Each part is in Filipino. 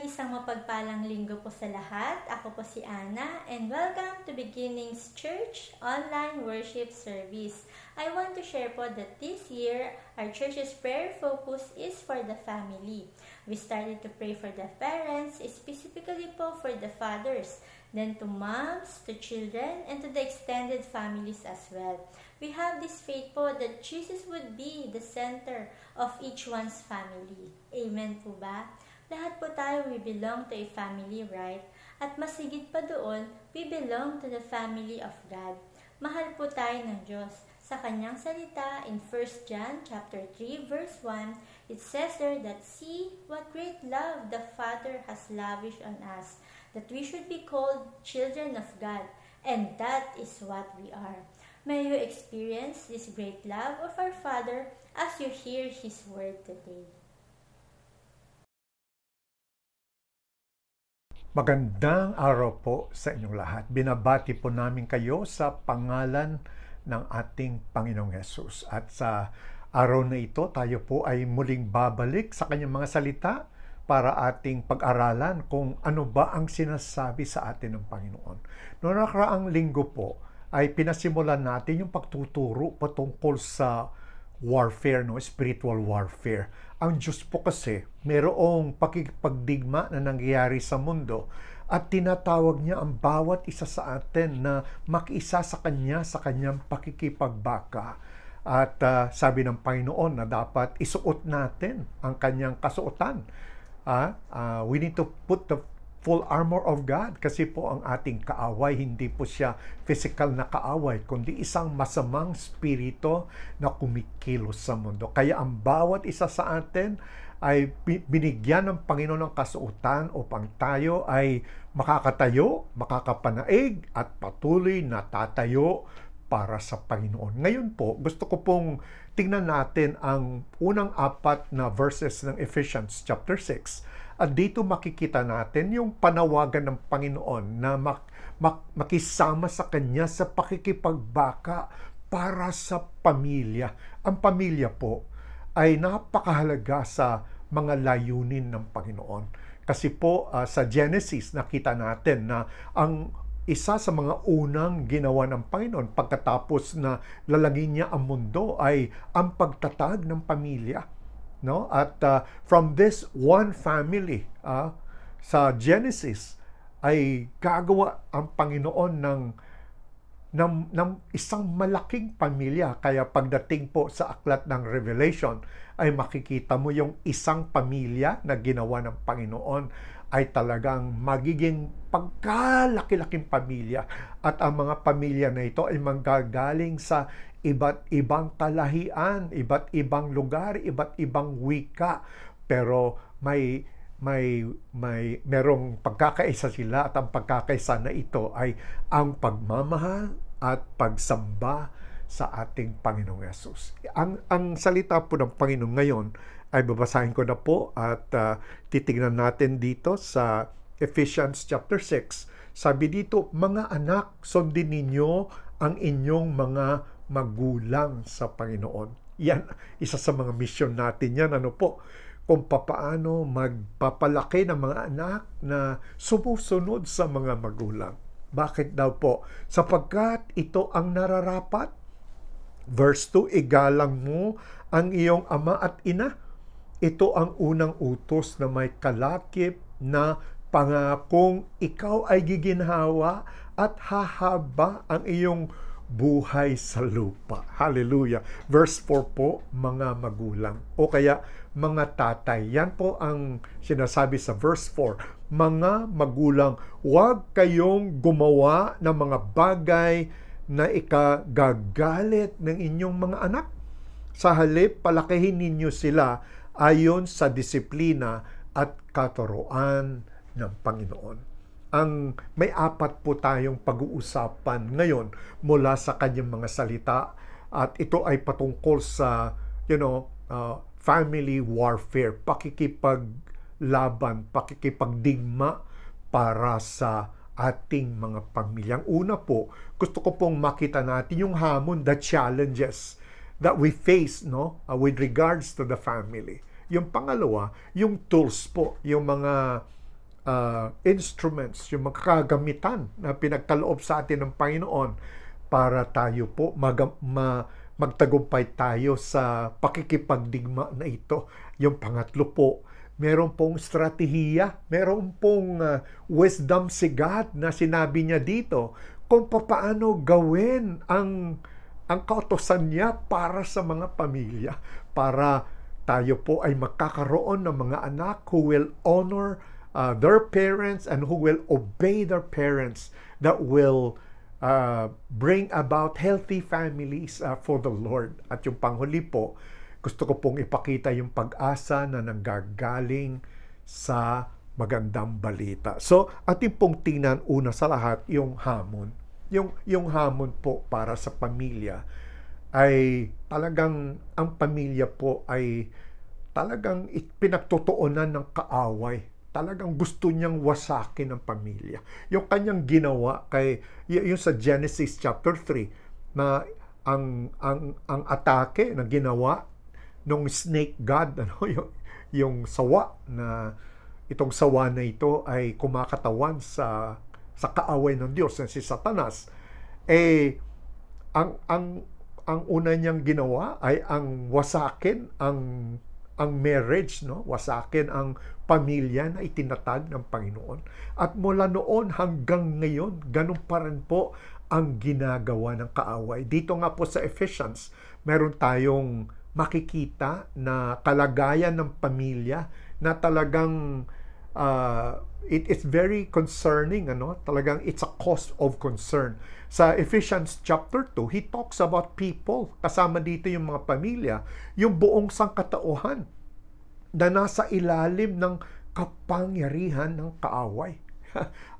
Isang mapagpalang linggo po sa lahat. Ako po si Ana and welcome to Beginnings Church Online Worship Service. I want to share po that this year, our church's prayer focus is for the family. We started to pray for the parents, specifically po for the fathers, then to moms, to children, and to the extended families as well. We have this faith po that Jesus would be the center of each one's family. Amen po ba? Lahat po tayo, we belong to a family, right? At mas higit pa doon, we belong to the family of God. Mahal po tayo ng Diyos. Sa kanyang salita in 1 John chapter 3 verse 1, it says there that, "See what great love the Father has lavished on us, that we should be called children of God, and that is what we are." May you experience this great love of our Father as you hear His word today. Magandang araw po sa inyong lahat. Binabati po namin kayo sa pangalan ng ating Panginoong Yesus. At sa araw na ito, tayo po ay muling babalik sa kanyang mga salita para ating pag-aralan kung ano ba ang sinasabi sa atin ng Panginoon. Noong nakaraang linggo po, ay pinasimulan natin yung pagtuturo patungkol sa warfare, spiritual warfare. Ang Diyos po kasi, mayroong pakikipagdigma na nangyayari sa mundo at tinatawag niya ang bawat isa sa atin na makiisa sa Kanya sa Kanyang pakikipagbaka. At sabi ng Panginoon na dapat isuot natin ang Kanyang kasuotan. We need to put the full armor of God kasi po ang ating kaaway, hindi po siya physical na kaaway, kundi isang masamang spirito na kumikilos sa mundo. Kaya ang bawat isa sa atin ay binigyan ng Panginoon ng kasuotan upang tayo ay makakatayo, makakapanaig at patuloy na tatayo para sa Panginoon. Ngayon po, gusto ko pong tingnan natin ang unang 4 na verses ng Ephesians chapter 6. At dito makikita natin yung panawagan ng Panginoon na makisama sa Kanya sa pakikipagbaka para sa pamilya. Ang pamilya po ay napakahalaga sa mga layunin ng Panginoon. Kasi po sa Genesis nakita natin na ang isa sa mga unang ginawa ng Panginoon pagkatapos na lalagin niya ang mundo ay ang pagtatag ng pamilya. No? At from this one family sa Genesis ay gagawa ang Panginoon ng isang malaking pamilya. Kaya pagdating po sa aklat ng Revelation ay makikita mo yung isang pamilya na ginawa ng Panginoon ay talagang magiging pagkalaki-laking pamilya. At ang mga pamilya na ito ay manggagaling sa iba't ibang kalahian, iba't ibang lugar, iba't ibang wika. Pero merong pagkakaisa sila at ang pagkakaisa na ito ay ang pagmamahal at pagsamba sa ating Panginoong Yesus. Ang salita po ng Panginoon ngayon ay babasahin ko na po at titignan natin dito sa Ephesians chapter 6. Sabi dito, "Mga anak, sundin ninyo ang inyong mga magulang sa Panginoon." Yan, isa sa mga mission natin yan. Ano po? Kung papaano magpapalaki ng mga anak na sumusunod sa mga magulang. Bakit daw po? Sapagkat ito ang nararapat. Verse 2, "Igalang mo ang iyong ama at ina." Ito ang unang utos na may kalakip na pangakong ikaw ay giginhawa at hahaba ang iyong buhay sa lupa. Hallelujah. Verse 4 po, mga magulang. O kaya, mga tatay. Yan po ang sinasabi sa verse 4. Mga magulang, huwag kayong gumawa ng mga bagay na ikagagalit ng inyong mga anak. Sa halip, palakihin ninyo sila ayon sa disiplina at katuruan ng Panginoon. May 4 po tayong pag-uusapan ngayon mula sa kanyang mga salita at ito ay patungkol sa family warfare, pakikipaglaban, pakikipagdigma para sa ating mga pamilya. Ang una po, gusto ko pong makita natin yung hamon, the challenges that we face with regards to the family. Yung pangalawa, yung tools po, yung mga instruments, yung mga kagamitan na pinagkaloob sa atin ng Panginoon para tayo po magtagumpay tayo sa pakikipagdigma na ito. Yung pangatlo po, meron pong strategiya, meron pong wisdom si God na sinabi niya dito kung paano gawin ang kautusan niya para sa mga pamilya, para tayo po ay magkakaroon ng mga anak who will honor their parents and who will obey their parents, that will bring about healthy families for the Lord. At yung panghuli po, gusto ko pong ipakita yung pag-asa na nanggagaling sa magandang balita. So, ating pong tingnan una sa lahat yung hamon. Yung hamon po para sa pamilya ay talagang, ang pamilya po ay talagang pinagtutuunan ng kaaway. Talagang gusto niyang wasakin ang pamilya. Yung kanyang ginawa yung sa Genesis chapter 3 na ang atake na ginawa nung snake god, yung sawa, na itong sawa na ito ay kumakatawan sa kaaway ng Diyos na si Satanas. Ang una niyang ginawa ay ang wasakin ang marriage, wasakin ang pamilya na itinatag ng Panginoon. At mula noon hanggang ngayon, ganun pa rin po ang ginagawa ng kaaway. Dito nga po sa Ephesians, meron tayong makikita na kalagayan ng pamilya na talagang it is very concerning, talagang it's a cause of concern. Sa Ephesians chapter 2, he talks about people, kasama dito yung mga pamilya, yung buong sangkatauhan na nasa ilalim ng kapangyarihan ng kaaway.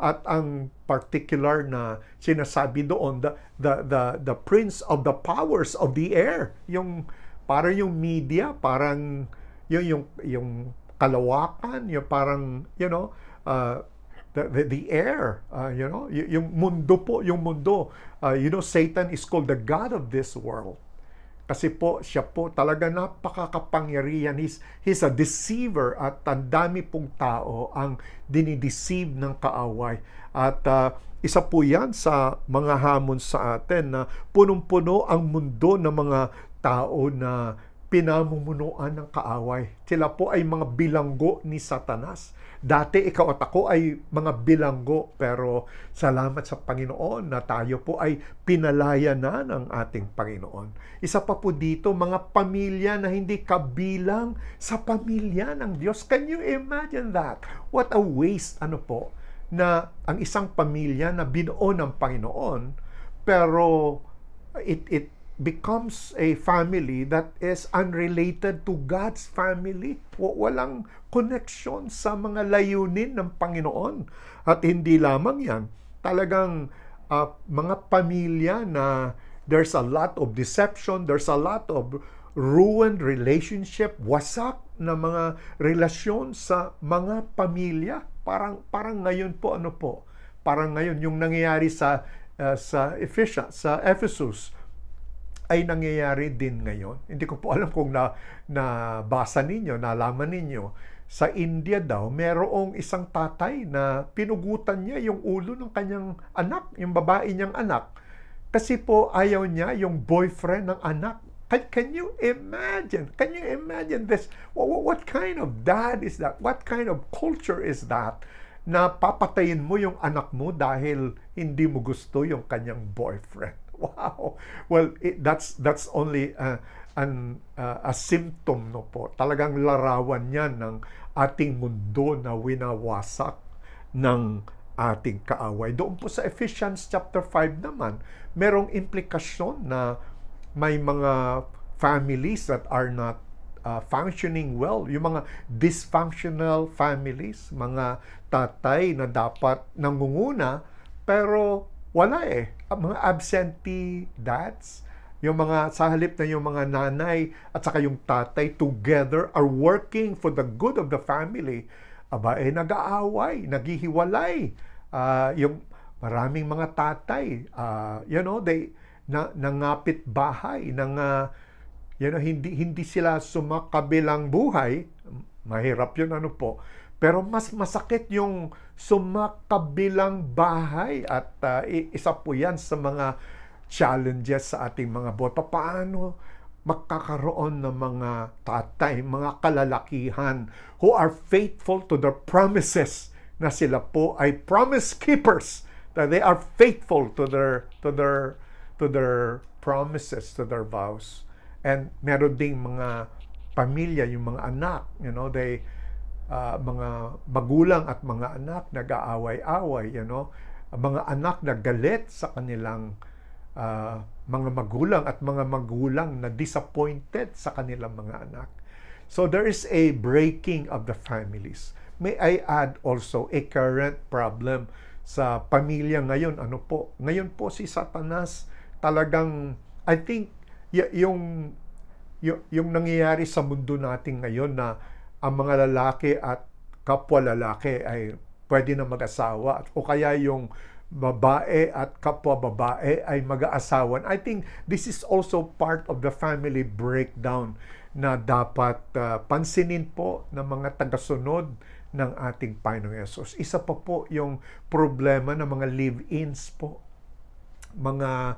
At ang particular na sinasabi doon, the prince of the powers of the air, parang yung media, parang yung kalawakan, yung parang the air, yung mundo po, Satan is called the god of this world. Kasi po, siya po talaga napakakapangyarihan. He's a deceiver, at ang dami pong tao ang dinideceive ng kaaway. At isa po yan sa mga hamon sa atin, na punong-puno ang mundo ng mga tao na pinamumunuan ng kaaway. Sila po ay mga bilanggo ni Satanas. Dati ikaw at ako ay mga bilanggo, pero salamat sa Panginoon na tayo po ay pinalaya na ng ating Panginoon. Isa pa po dito, mga pamilya na hindi kabilang sa pamilya ng Diyos. Can you imagine that? What a waste, na ang isang pamilya na binuo ng Panginoon, pero it becomes a family that is unrelated to God's family. Walang connection sa mga layunin ng Panginoon. At hindi lamang yan, talagang mga pamilya na there's a lot of deception, there's a lot of ruined relationship, wasak na mga relasyon sa mga pamilya. Parang ngayon po, parang ngayon yung nangyayari sa Ephesus, ay nangyayari din ngayon. Hindi ko po alam kung nabasa ninyo, nalaman ninyo. Sa India daw, merong isang tatay na pinugutan niya yung ulo ng kanyang anak, yung babae niyang anak. Kasi po ayaw niya yung boyfriend ng anak. Can you imagine? Can you imagine this? What kind of dad is that? What kind of culture is that? Na papatayin mo yung anak mo dahil hindi mo gusto yung kanyang boyfriend. Wow. Well, that's only a symptom, po. Talagang larawan yan ng ating mundo na winawasak ng ating kaaway. Doon po sa Ephesians chapter 5 naman, merong implikasyon na may mga families that are not functioning well. Yung mga dysfunctional families, mga tatay na dapat nangunguna, pero wala mga absentee dads, yung mga sa halip na yung mga nanay at saka yung tatay together are working for the good of the family, nag-aaway, naghihiwalay. Yung maraming mga tatay, they nangapit bahay, hindi sila sumakabilang buhay. Mahirap yun, po. Pero mas masakit yung sumakabilang bahay at isa po yan sa mga challenges sa ating mga buhay. Paano magkakaroon ng mga tatay, mga kalalakihan who are faithful to their promises, na sila po ay promise keepers, that they are faithful to their promises, to their vows. And meron ding mga pamilya, yung mga anak, mga magulang at mga anak nag-aaway-away, mga anak na galit sa kanilang mga magulang at mga magulang na disappointed sa kanilang mga anak. So there is a breaking of the families. May I add also a current problem sa pamilya ngayon. Ngayon po si Satanas talagang, I think, yung nangyayari sa mundo natin ngayon na ang mga lalaki at kapwa lalaki ay pwede na mag-asawa, o kaya yung babae at kapwa babae ay mag-aasawan. I think this is also part of the family breakdown na dapat pansinin po ng mga tagasunod ng ating Panginoong Hesus. Isa pa po yung problema ng mga live-ins po. Mga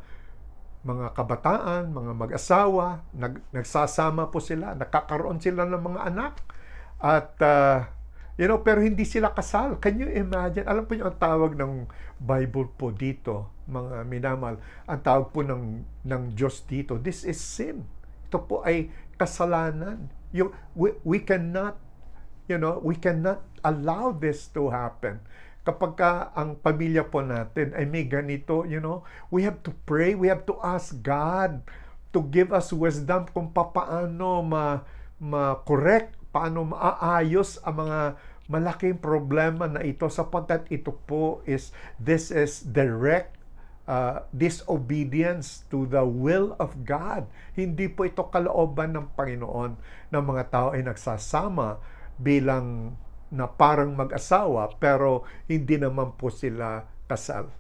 kabataan, mga mag-asawa, nagsasama po sila, nakakaroon sila ng mga anak, at pero hindi sila kasal. Can you imagine? Alam po niyo ang tawag ng Bible po dito, mga minamahal, ang tawag po ng Diyos dito, this is sin. Ito po ay kasalanan. We cannot allow this to happen. Kapag ang pamilya po natin ay may ganito, we have to pray, we have to ask God to give us wisdom kung paano ma-correct, paano maayos ang mga malaking problema na ito, sapagkat ito po this is direct disobedience to the will of God. Hindi po ito kalooban ng Panginoon na mga tao ay nagsasama bilang na parang mag-asawa pero hindi naman po sila kasal.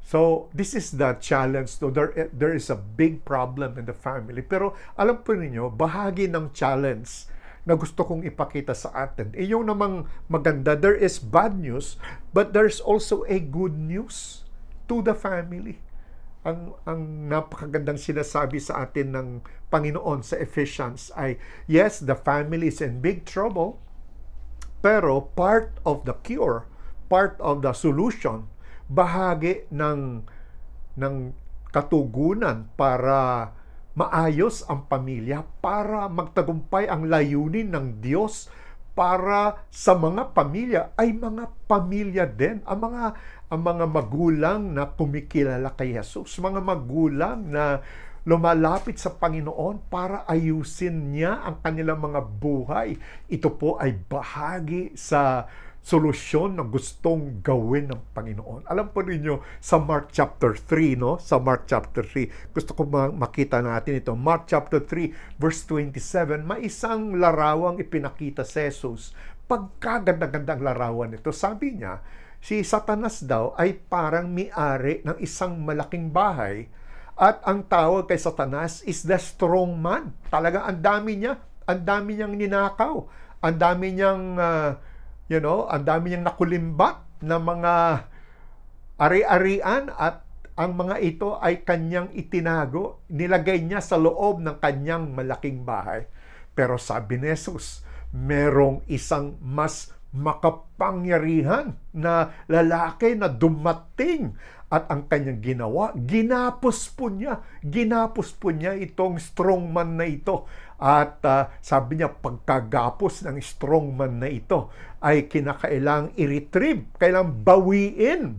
So, this is the challenge. So, there is a big problem in the family. Pero alam po ninyo, bahagi ng challenge na gusto kong ipakita sa atin, yung namang maganda, there is bad news, but there's also a good news to the family. Ang napakagandang sinasabi sa atin ng Panginoon sa Ephesians ay, yes, the family is in big trouble, pero part of the cure, part of the solution, bahagi ng katugunan para maayos ang pamilya, para magtagumpay ang layunin ng Diyos para sa mga pamilya ay mga pamilya din. Ang mga magulang na kumikilala kay Jesus, mga magulang na lumalapit sa Panginoon para ayusin niya ang kanilang mga buhay. Ito po ay bahagi sa solusyon na gustong gawin ng Panginoon. Alam po ninyo, sa Mark chapter 3, Sa Mark chapter 3, gusto ko makita natin ito. Mark chapter 3, verse 27, may isang larawang ipinakita si Jesus. Pagkaganda-gandang larawan ito, sabi niya, si Satanas daw ay parang may-ari ng isang malaking bahay, at ang tawag kay Satanas is the strong man. Talaga ang dami niyang ninakaw, ang dami niyang ang dami niyang nakulimbat na mga ari-arian, at ang mga ito ay kanyang itinago, nilagay niya sa loob ng kanyang malaking bahay. Pero sabi ni Jesus, merong isang mas makapangyarihan na lalaki na dumating, at ang kanyang ginawa, ginapos po niya itong strongman na ito. At sabi niya, pagkagapos ng strongman na ito ay kinakailang i-retrieve, kailang bawiin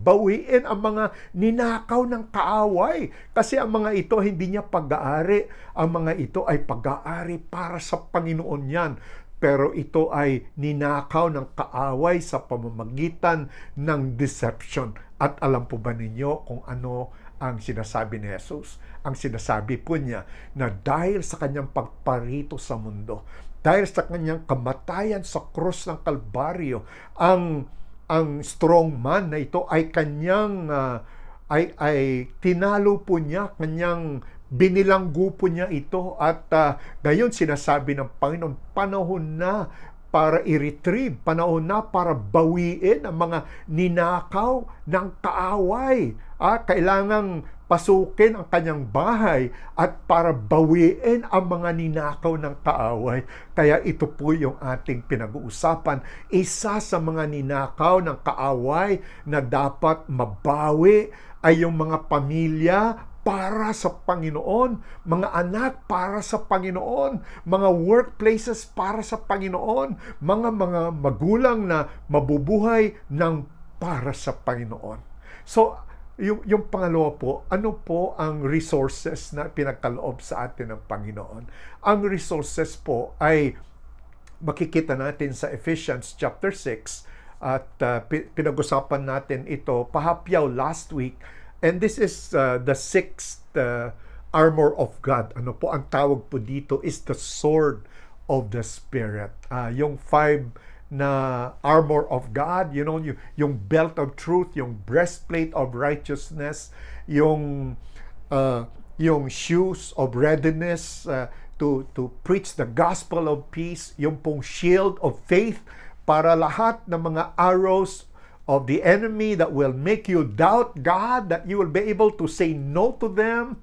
ang mga ninakaw ng kaaway. Kasi ang mga ito hindi niya pag-aari, ang mga ito ay pag-aari para sa Panginoon yan. Pero ito ay ninakaw ng kaaway sa pamamagitan ng deception. At alam po ba ninyo kung ano ang sinasabi ni Jesus? Ang sinasabi po niya na dahil sa kanyang pagparito sa mundo, dahil sa kanyang kamatayan sa krus ng Kalbaryo, ang strong man na ito ay kanyang ay tinalo po niya, kanyang binilanggo po niya ito. At ngayon sinasabi ng Panginoon, panahon na para i-retrieve, panahon na para bawiin ang mga ninakaw ng kaaway. Kailangang pasukin ang kanyang bahay at para bawiin ang mga ninakaw ng kaaway. Kaya ito po yung ating pinag-uusapan. Isa sa mga ninakaw ng kaaway na dapat mabawi ay yung mga pamilya para sa Panginoon, mga anak para sa Panginoon, mga workplaces para sa Panginoon, mga magulang na mabubuhay ng para sa Panginoon. So, yung pangalawa po, ano po ang resources na pinagkaloob sa atin ng Panginoon? Ang resources po ay makikita natin sa Ephesians chapter 6 at pinag-usapan natin ito pahapyaw last week. And this is the sixth armor of God. Ano po ang tawag po dito is the sword of the Spirit. Yung 5 na armor of God, yung belt of truth, yung breastplate of righteousness, yung shoes of readiness to preach the gospel of peace, yung pong shield of faith para lahat ng mga arrows of the enemy that will make you doubt God, that you will be able to say no to them,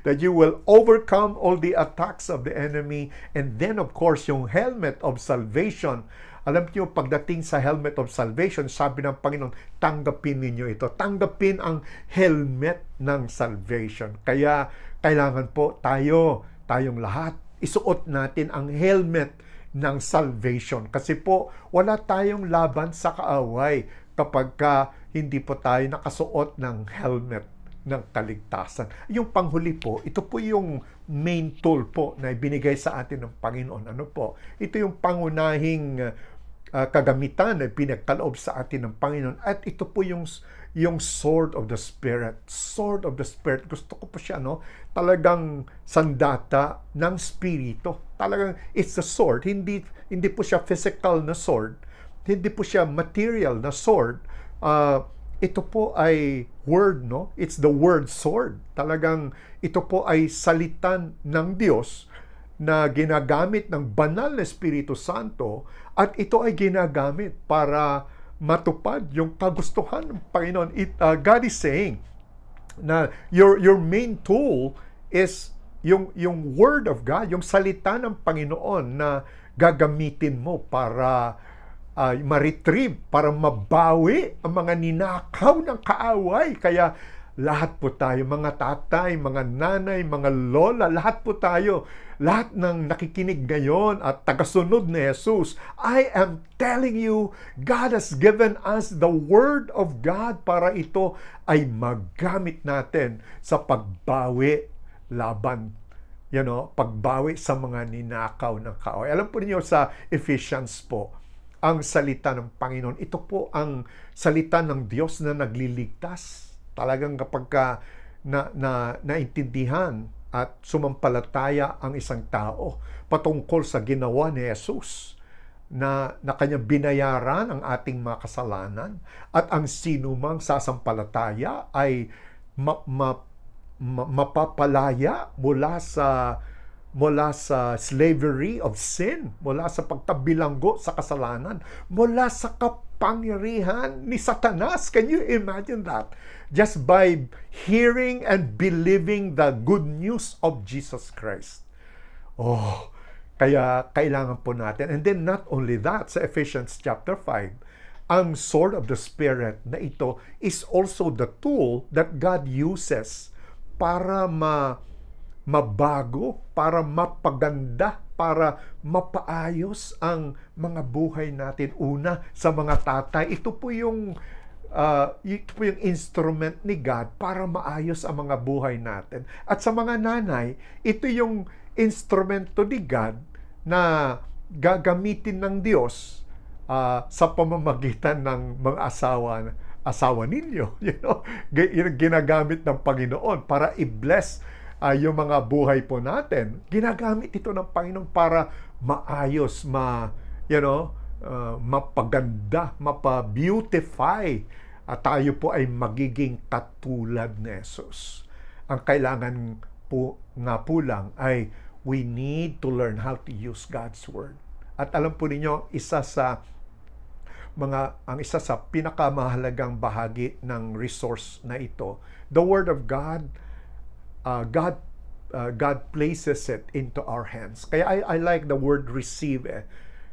that you will overcome all the attacks of the enemy. And then, of course, yung helmet of salvation. Alam niyo, pagdating sa helmet of salvation, sabi ng Panginoon, tanggapin ninyo ito. Tanggapin ang helmet ng salvation. Kaya, kailangan po tayong lahat, isuot natin ang helmet ng salvation. Kasi po, wala tayong laban sa kaaway kapag hindi po tayo nakasuot ng helmet ng kaligtasan. Yung panghuli po, ito po yung main tool po na ibinigay sa atin ng Panginoon. Ano po? Ito yung pangunahing kagamitan na pinagkaloob sa atin ng Panginoon. At ito po yung sword of the Spirit. Sword of the Spirit. Gusto ko po siya, talagang sandata ng Spirito. Talagang it's a sword. Hindi po siya physical na sword. Hindi po siya material na sword. Ito po ay word, It's the word sword. Talagang ito po ay salitan ng Diyos na ginagamit ng banal na Espiritu Santo at ito ay ginagamit para matupad yung kagustuhan ng Panginoon. God is saying na your main tool is yung word of God, yung salita ng Panginoon na gagamitin mo para ma-retrieve, para mabawi ang mga ninakaw ng kaaway. Kaya lahat po tayo, mga tatay, mga nanay, mga lola, lahat po tayo, lahat ng nakikinig ngayon at tagasunod ni Jesus, I am telling you, God has given us the Word of God para ito ay magamit natin sa pagbawi laban, pagbawi sa mga ninakaw ng kaaway. Alam po niyo sa Ephesians po, ang salita ng Panginoon, ito po ang salita ng Diyos na nagliligtas. Talagang kapag naintindihan at sumampalataya ang isang tao patungkol sa ginawa ni Jesus na kanya binayaran ang ating mga kasalanan at ang sinumang sasampalataya ay mapapalaya mula sa slavery of sin, mula sa pagkabilanggo sa kasalanan, mula sa kapangyarihan ni Satanas. Can you imagine that? Just by hearing and believing the good news of Jesus Christ. Kaya kailangan po natin. And then not only that, sa Ephesians chapter 5, ang sword of the Spirit na ito is also the tool that God uses para mabago, para mapaganda, para mapaayos ang mga buhay natin. Una, sa mga tatay, ito po yung instrument ni God para maayos ang mga buhay natin. At sa mga nanay, ito yung instrumento ni God na gagamitin ng Diyos sa pamamagitan ng mga asawa ninyo. Ginagamit ng Panginoon para i-bless yung mga buhay po natin. Ginagamit ito ng Panginoon para maayos, mapaganda, mapa-beautify. At tayo po ay magiging katulad ni Jesus. Ang kailangan po nga po lang ay we need to learn how to use God's Word. At alam po ninyo, ang isa sa pinakamahalagang bahagi ng resource na ito, the Word of God, God places it into our hands. Kaya I like the word receive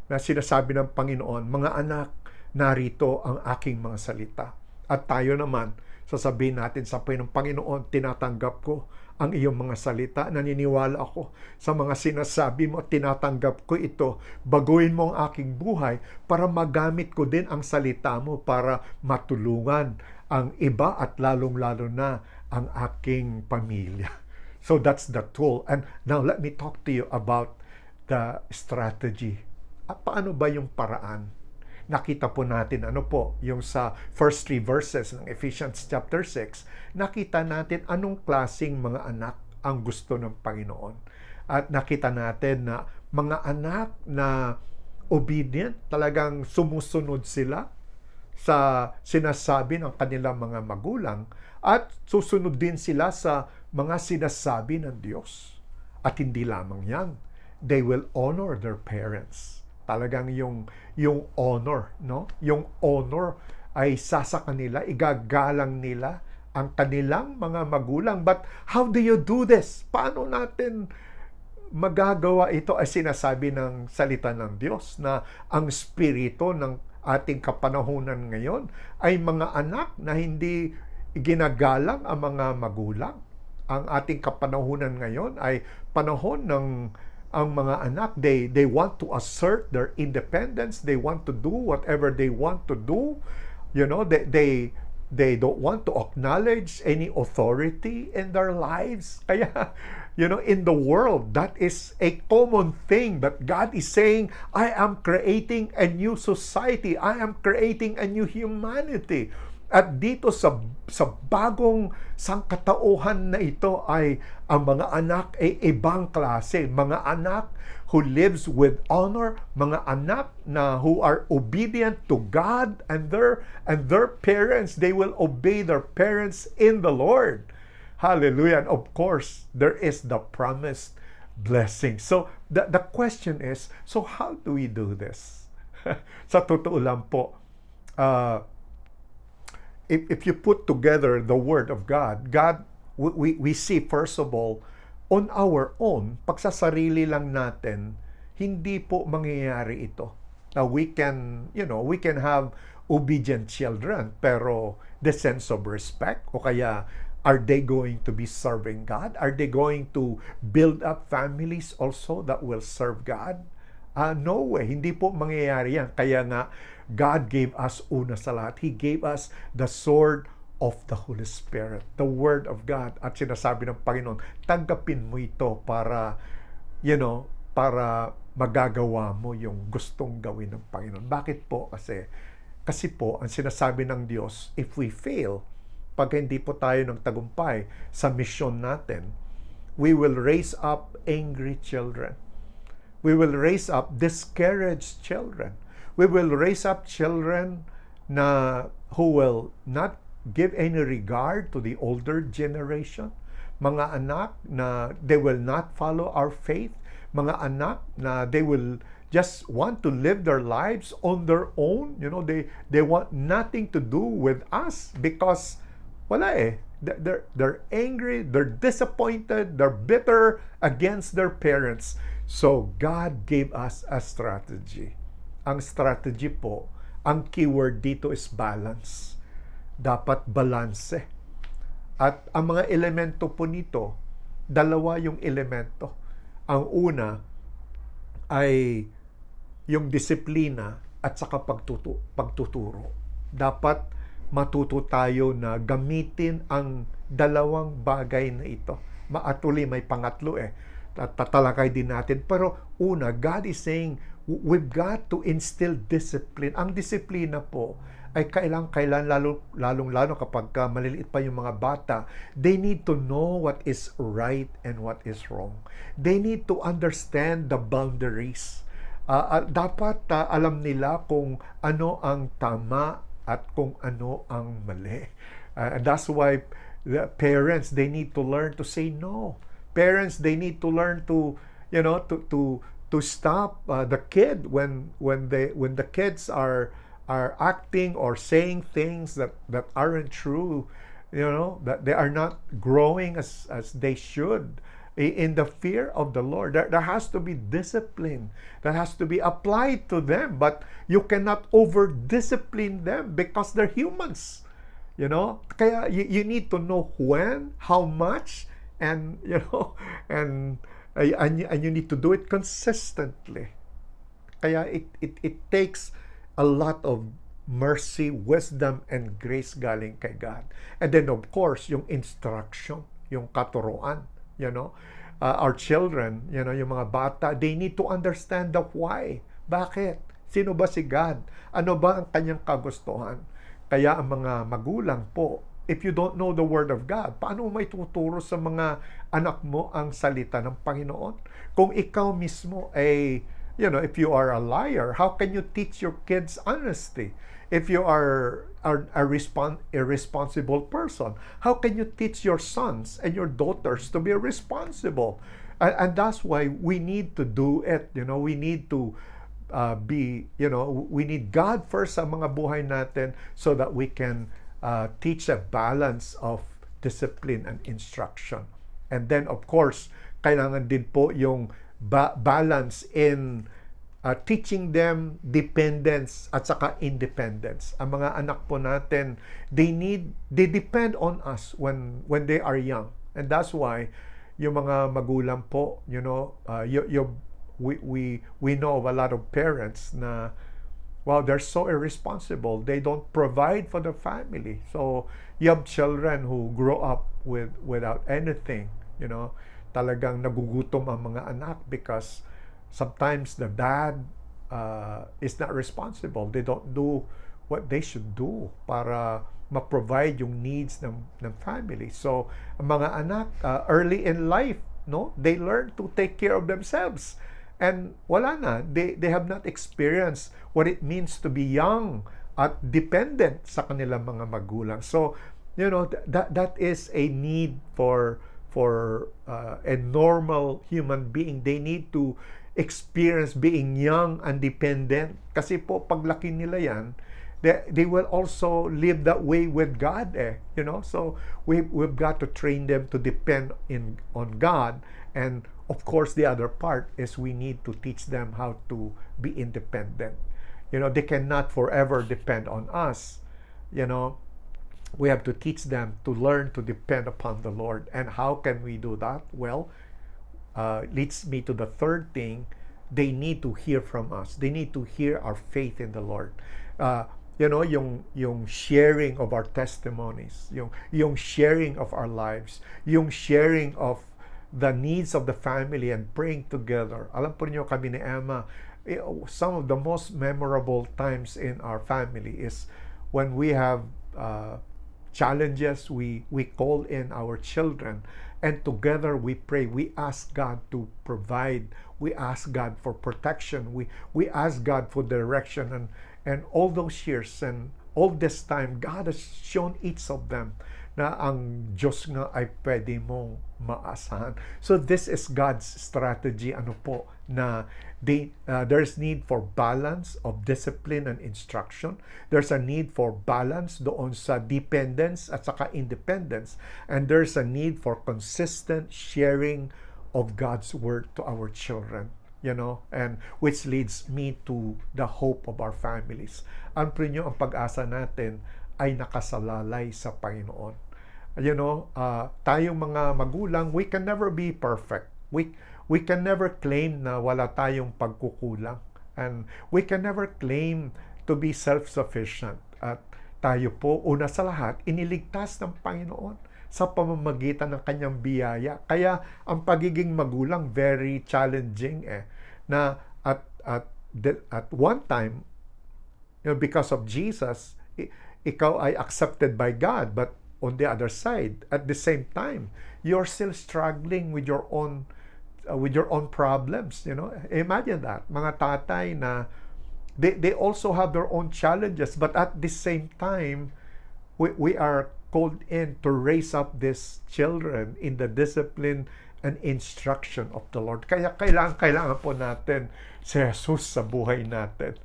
na sinasabi ng Panginoon, mga anak, narito ang aking mga salita. At tayo naman, sasabihin natin sa Panginoon, tinatanggap ko ang iyong mga salita. Naniniwala ako sa mga sinasabi mo, tinatanggap ko ito. Baguhin mo ang aking buhay para magamit ko din ang salita mo para matulungan ang iba at lalong-lalo na ang aking pamilya. So that's the tool. And now let me talk to you about the strategy. At paano ba yung paraan? Nakita po natin, yung sa first 3 verses ng Ephesians chapter 6, nakita natin anong klaseng mga anak ang gusto ng Panginoon. At nakita natin na mga anak na obedient, talagang sumusunod sila sa sinasabi ng kanilang mga magulang at susunod din sila sa mga sinasabi ng Diyos. At hindi lamang yan, they will honor their parents. Talagang yung honor, no? Yung honor ay sa kanila, igagalang nila ang kanilang mga magulang. But how do you do this? Paano natin magagawa ito? Ay sinasabi ng salita ng Diyos na ang spirito ng ating kapanahunan ngayon ay mga anak na hindi ginagalang ang mga magulang. Ang ating kapanahunan ngayon ay panahon ng ang mga anak, they want to assert their independence. They want to do whatever they want to do. You know, they don't want to acknowledge any authority in their lives. Kaya, in the world, that is a common thing. But God is saying, I am creating a new society. I am creating a new humanity. At dito sa bagong sangkatauhan na ito ay ang mga anak ay ibang klase. Mga anak who lives with honor, mga anak na who are obedient to God and their parents. They will obey their parents in the Lord. Hallelujah. And of course, there is the promised blessing. So the question is, so how do we do this? Sa totoo lang po, if you put together the Word of God, we see first of all, on our own, pagsasarili lang natin, hindi po mangyayari ito. Now, we can have obedient children, pero the sense of respect, o kaya, are they going to be serving God? Are they going to build up families also that will serve God? No way, hindi po mangyayari yan. Kaya nga, God gave us una sa lahat. He gave us the sword of the Holy Spirit, the Word of God. At sinasabi ng Panginoon, tanggapin mo ito para, para magagawa mo yung gustong gawin ng Panginoon. Bakit po? Kasi po, ang sinasabi ng Diyos, if we fail, pag hindi po tayo ng tagumpay sa misyon natin, we will raise up angry children. We will raise up discouraged children. We will raise up children who will not give any regard to the older generation. Mga anak na they will not follow our faith. Mga anak na they will just want to live their lives on their own. They want nothing to do with us because wala They're angry, they're disappointed, they're bitter against their parents. So God gave us a strategy. Ang strategy po, ang keyword dito is balance. Dapat balanse. At ang mga elemento po nito, dalawa yung elemento. Ang una ay yung disiplina at saka pagtuturo. Dapat matuto tayo na gamitin ang dalawang bagay na ito. Actually, may pangatlo tatalakay din natin. Pero una, God is saying, we've got to instill discipline. Ang disiplina po ay kailan lalong-lalo kapag maliliit pa yung mga bata, they need to know what is right and what is wrong. They need to understand the boundaries. Dapat alam nila kung ano ang tama at kung ano ang mali. That's why the parents, they need to learn to say no. Parents, they need to learn to to stop the kid when the kids are acting or saying things that aren't true, that they are not growing as they should in the fear of the Lord. There has to be discipline that has to be applied to them, but you cannot over discipline them because they're humans. Kaya you need to know when, how much, and and you need to do it consistently. Kaya it takes a lot of mercy, wisdom, and grace galing kay God. And then of course, yung instruction, yung katuruan, our children, yung mga bata, they need to understand the why. Bakit? Sino ba si God? Ano ba ang kanyang kagustuhan? Kaya ang mga magulang po, if you don't know the Word of God, paano mo may tuturo sa mga anak mo ang salita ng Panginoon? Kung ikaw mismo ay, if you are a liar, how can you teach your kids honesty? If you are a irresponsible person, how can you teach your sons and your daughters to be responsible? And that's why we need to do it. We need to we need God first sa mga buhay natin so that we can teach a balance of discipline and instruction. And then, of course, kailangan din po yung balance in teaching them dependence at saka independence. Ang mga anak po natin, they depend on us when they are young. And that's why yung mga magulang po, we know of a lot of parents na, wow, they're so irresponsible. They don't provide for the family. So you have children who grow up without anything. Talagang nagugutom ang mga anak because sometimes the dad is not responsible. They don't do what they should do para ma-provide yung needs ng family. So ang mga anak early in life, they learn to take care of themselves. And wala na, they have not experienced what it means to be young at dependent sa kanilang mga magulang. So, that is a need for a normal human being. They need to experience being young and dependent. Kasi po, paglaki nila yan, they will also live that way with God. So, we've got to train them to depend on God. And of course, the other part is we need to teach them how to be independent. They cannot forever depend on us. We have to teach them to learn to depend upon the Lord. And how can we do that? Well, leads me to the third thing. They need to hear from us. They need to hear our faith in the Lord. Yung sharing of our testimonies, yung sharing of our lives, yung sharing of the needs of the family and praying together. Alam po niyo, kami ni Emma, some of the most memorable times in our family is when we have challenges, we call in our children, and together we pray. We ask God to provide. We ask God for protection. We ask God for direction. And all those years and all this time, God has shown each of them na ang Diyos nga ay pwede mong maasahan. So this is God's strategy, na there's need for balance of discipline and instruction. There's a need for balance doon sa dependence at saka independence. And there's a need for consistent sharing of God's word to our children. And which leads me to the hope of our families. Ang pag-asa natin ay nakasalalay sa Panginoon. Tayong mga magulang, we can never be perfect. We can never claim na wala tayong pagkukulang. And we can never claim to be self-sufficient. At tayo po, una sa lahat, iniligtas ng Panginoon sa pamamagitan ng kanyang biyaya. Kaya ang pagiging magulang very challenging na at one time, because of Jesus, ikaw ay accepted by God, but on the other side, at the same time, you're still struggling with your own problems. Imagine that, mga tatay na they also have their own challenges, but at the same time, we are called in to raise up these children in the discipline an instruction of the Lord. Kaya kailangan po natin si Jesus sa buhay natin.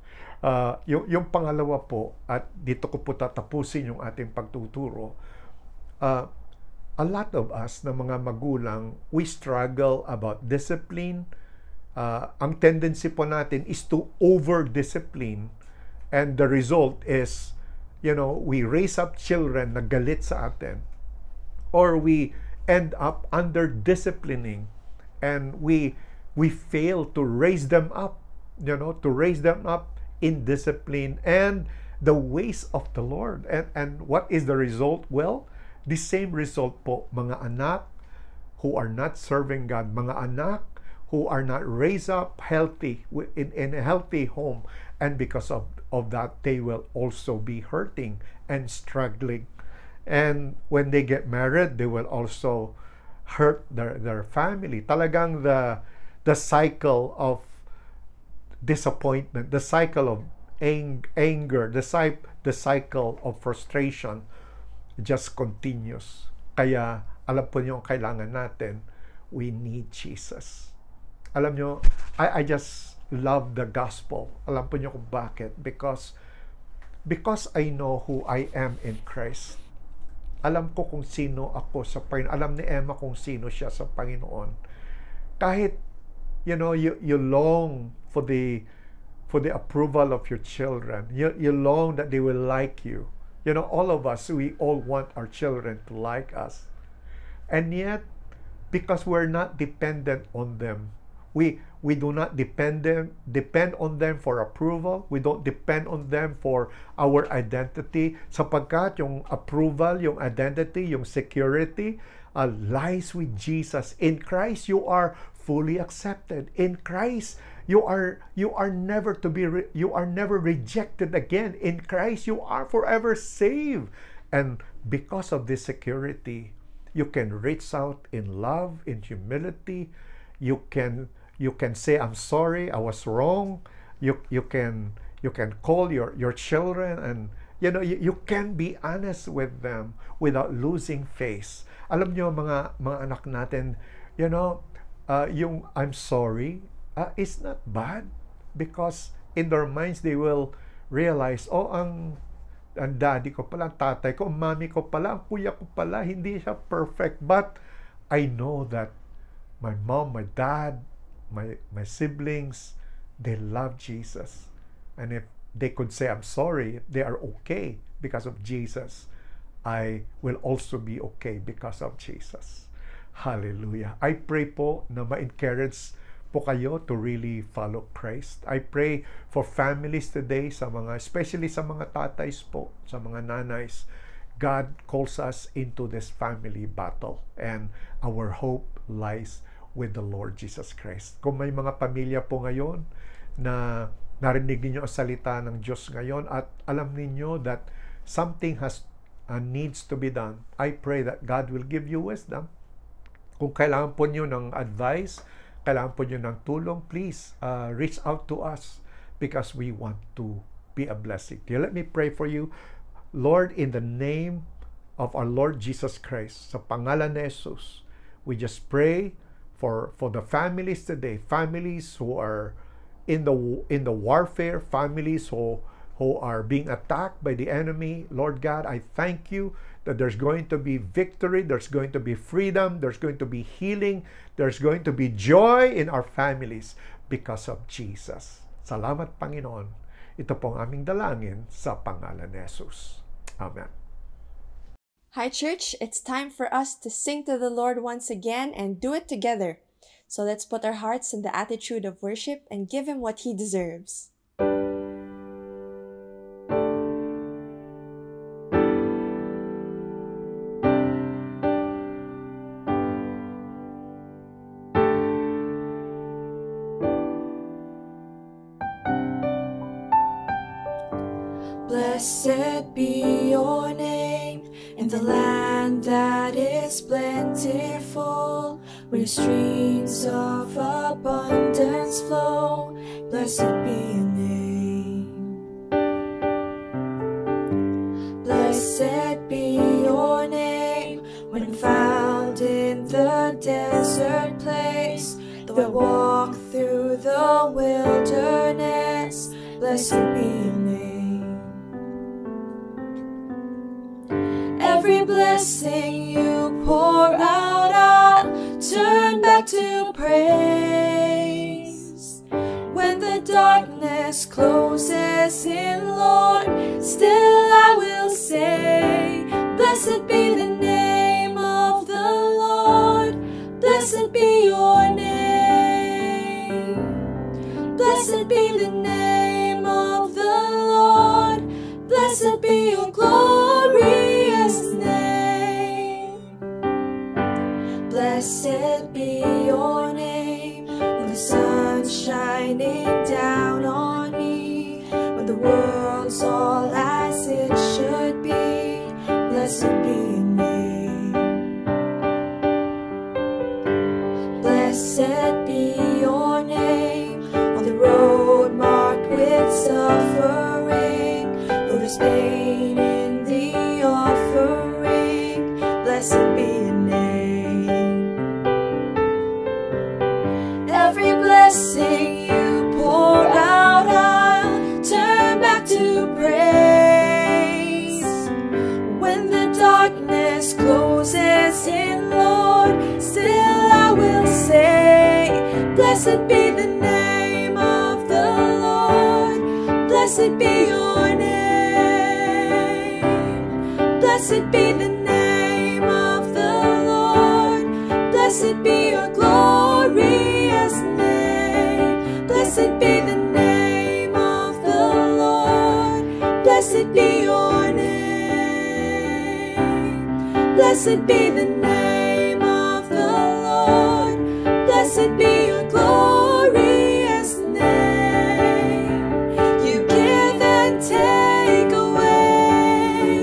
Yung pangalawa po, at dito ko po tatapusin yung ating pagtuturo, a lot of us na mga magulang, we struggle about discipline. Ang tendency po natin is to over-discipline, and the result is, we raise up children na galit sa atin, or we end up under disciplining, and we fail to raise them up, in discipline and the ways of the Lord. And what is the result? Well, the same result po, mga anak who are not serving God, mga anak who are not raised up healthy in a healthy home, and because of that, they will also be hurting and struggling. And when they get married, they will also hurt their family. Talagang the cycle of disappointment, the cycle of anger, the cycle of frustration just continues. Kaya alam po niyo ang kailangan natin, we need Jesus. Alam niyo, I just love the gospel. Alam po niyo kung bakit? Because I know who I am in Christ. Alam ko kung sino ako sa Panginoon. Alam ni Emma kung sino siya sa Panginoon. Kahit, you long for the approval of your children. You long that they will like you. All of us, we all want our children to like us. And yet, because we're not dependent on them, we do not depend on them for approval. We don't depend on them for our identity, sapagkat yung approval, yung identity, yung security lies with Jesus. In Christ, you are fully accepted. In Christ, you are never you are never rejected again. In Christ, you are forever saved. And because of this security, you can reach out in love, in humility. You can say, I'm sorry, I was wrong. You can call your children, and you can be honest with them without losing face. Alam niyo, mga anak natin, yung I'm sorry is not bad, because in their minds they will realize, ang daddy ko pala, ang tatay ko, ang mami ko pala, ang kuya ko pala, hindi siya perfect, but I know that my mom, my dad, my siblings, they love Jesus. And if they could say, I'm sorry, they are okay because of Jesus, I will also be okay because of Jesus. Hallelujah. I pray po na ma-encourage po kayo to really follow Christ. I pray for families today, especially sa mga tatays po, sa mga nanays. God calls us into this family battle, and our hope lies with the Lord Jesus Christ. Kung may mga pamilya po ngayon na narinig ninyo ang salita ng Diyos ngayon at alam ninyo that something needs to be done, I pray that God will give you wisdom. Kung kailangan po nyo ng advice, kailangan po nyo ng tulong, please reach out to us, because we want to be a blessing. Let me pray for you. Lord, in the name of our Lord Jesus Christ, sa pangalan ni Jesus, we just pray for the families today, families who are in the warfare, families who are being attacked by the enemy. Lord God, I thank you that there's going to be victory, there's going to be freedom, there's going to be healing, there's going to be joy in our families because of Jesus. Salamat, Panginoon. Ito pong aming dalangin sa pangalan ni Jesus. Amen. Hi, church. It's time for us to sing to the Lord once again and do it together. So let's put our hearts in the attitude of worship and give Him what He deserves. Blessed be your name in the land that is plentiful, where streams of abundance flow. Blessed be your name. Blessed be your name when found in the desert place, though I walk through the wilderness, blessed be your name. Every blessing you pour out, I'll turn back to praise. When the darkness closes in, Lord, still I will say, blessed be the name of the Lord, blessed be your name. Blessed be the name of the Lord, blessed be your glorious name. Blessed be your name, when the sun's shining down on me, when the world's all as it should be, blessed be your name. Blessed be your name, on the road marked with suffering, though there's pain in the offering, blessed be your name. Every blessing you pour out, I'll turn back to praise. When the darkness closes in, Lord, still I will say, blessed be the name of the Lord, blessed be your name. Blessed be the name of the Lord, blessed be your glorious name. Blessed be the name of the Lord, blessed be your name. Blessed be the name of the Lord, blessed be your glorious name. You give and take away,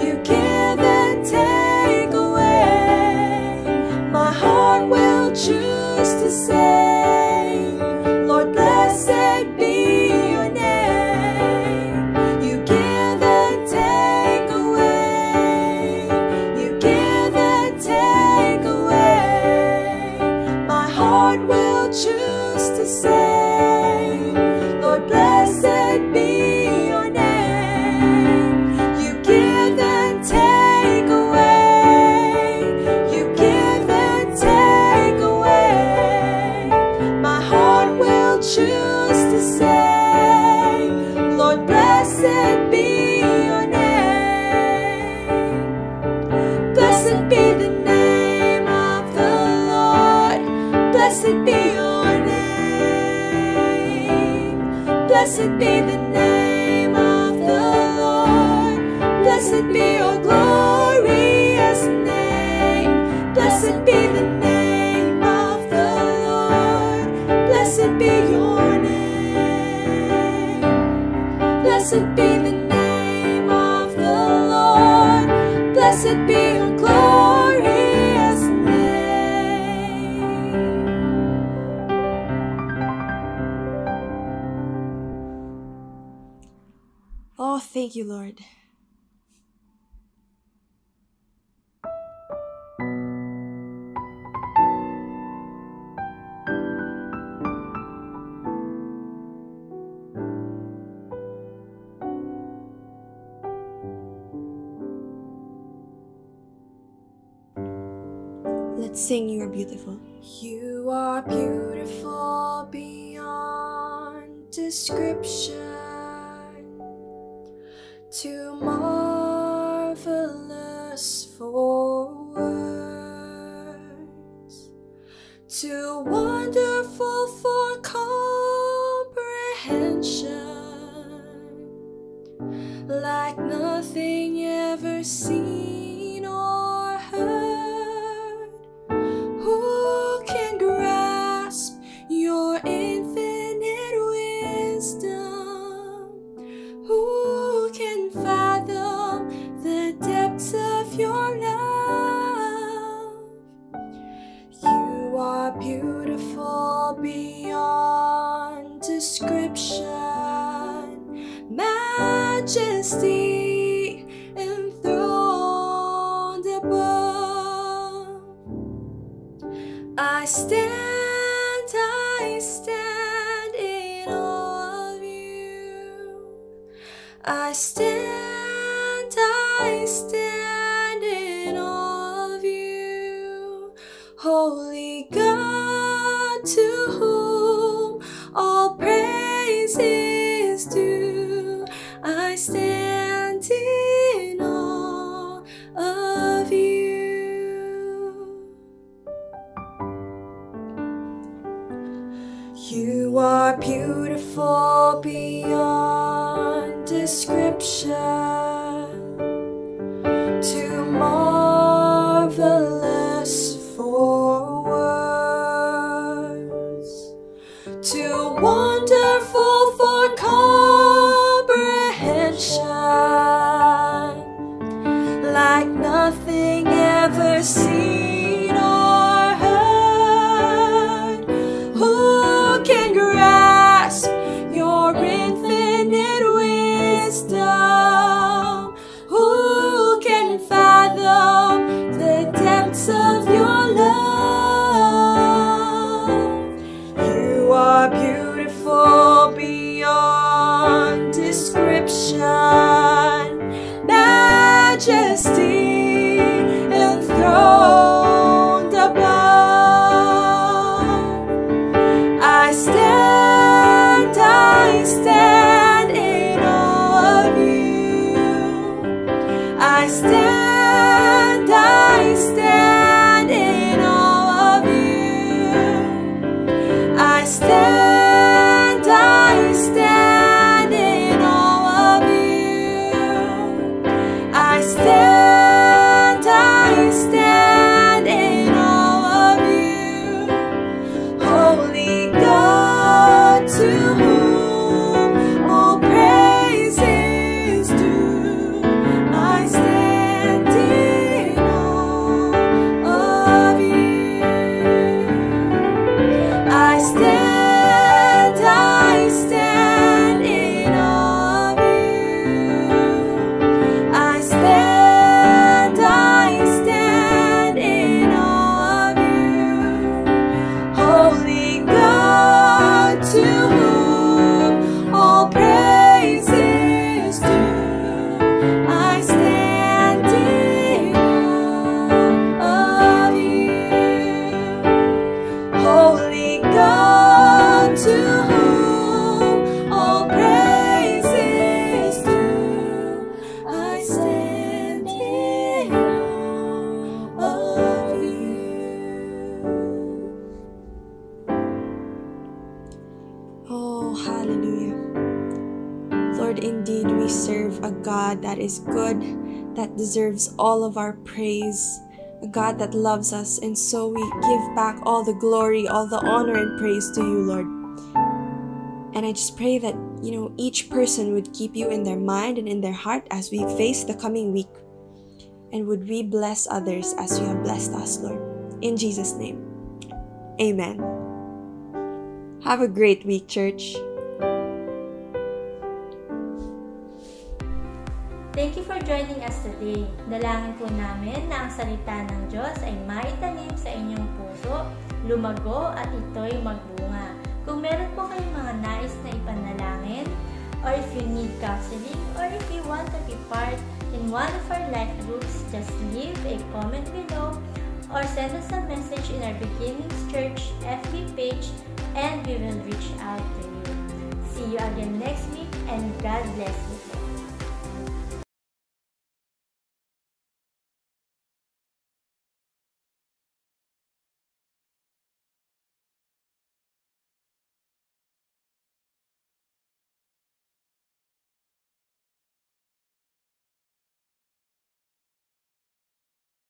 you give and take away. My heart will choose to say, Lord, blessed be your name. You give and take away, you give and take away. My heart will choose to say, Lord, blessed be your name. You give and take away, you give and take away. My heart will choose to say, Lord, blessed be your name. Blessed be the name of the Lord, blessed be your name. Blessed be the name of the Lord, blessed be your glorious name. Blessed be the name of the Lord, blessed be your name. Blessed be the name of the Lord, blessed be your glorious name. Oh, thank you, Lord. Let's sing You Are Beautiful. You are beautiful beyond description, too marvelous for words, too wonderful for comprehension, like nothing ever seen or heard. Who can grasp your infinite wisdom? Who can fathom the depths of your love? You are beautiful beyond description, majesty enthroned above. stand in awe of you. I stand in awe of you. Holy God, to whom all praise is due, I stand in awe of you. You are beautiful beyond description, too marvelous for words, too wonderful for comprehension, like nothing ever seen or heard. Who can grasp your infinite wisdom? Who can fathom the depths of your love? You are beautiful beyond description, majesty enthroned above. I stand in awe of you. I stand in awe of you. I stand in awe of you. I stand in awe of you. Holy God, to whom all praise is due, I stand in awe of you. I stand in awe of you. I stand in awe of you. Holy God, to whom all praise is due, I stand in awe of you. Holy God, to whom all praise is due, I stand in awe of you. Oh, hallelujah. Lord, indeed, we serve a God that is good, that deserves all of our praise, a God that loves us, and so we give back all the glory, all the honor and praise to you, Lord. And I just pray that, each person would keep you in their mind and in their heart as we face the coming week. And would we bless others as you have blessed us, Lord. In Jesus' name, amen. Have a great week, church. Thank you for joining us today. Dalangin po namin na ang salita ng Diyos ay maitanim sa inyong puso, lumago at ito'y magbunga. Kung meron po kayong mga nais na ipanalangin, or if you need counseling, or if you want to be part in one of our life groups, just leave a comment below or send us a message in our Beginnings Church FB page and we will reach out to you. See you again next week and God bless you.